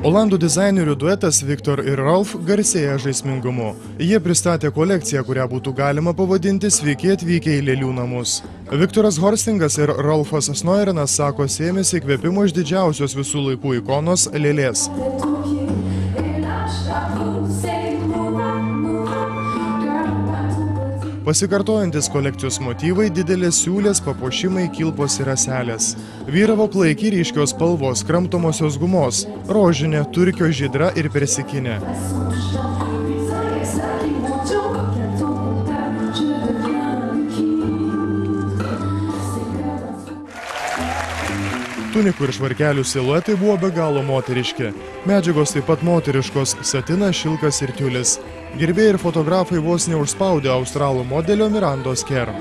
Olandų dizainerių duetas Victor ir Ralph garsėja žaismingumu. Jie pristatė kolekciją, kurią būtų galima pavadinti sveiki atvykę į lėlių namus. Viktoras Horstingas ir Ralphas Snoirinas sako sėmėsi įkvėpimo iš didžiausios visų laikų ikonos lėlės. Pasikartojantis kolekcijos motyvai, didelės siūlės, papuošimai, kilpos ir ąselės. Vyravo klaikiai ryškios spalvos, kramtomosios gumos, rožinė, turkio žydra ir persikinė. Tunikų ir švarkelių siluetai buvo be galo moteriški. Medžiagos taip pat moteriškos – satinas, šilkas ir tiulis. Gerbėjai ir fotografai vos neužspaudė australų modelio Mirandos Kerr.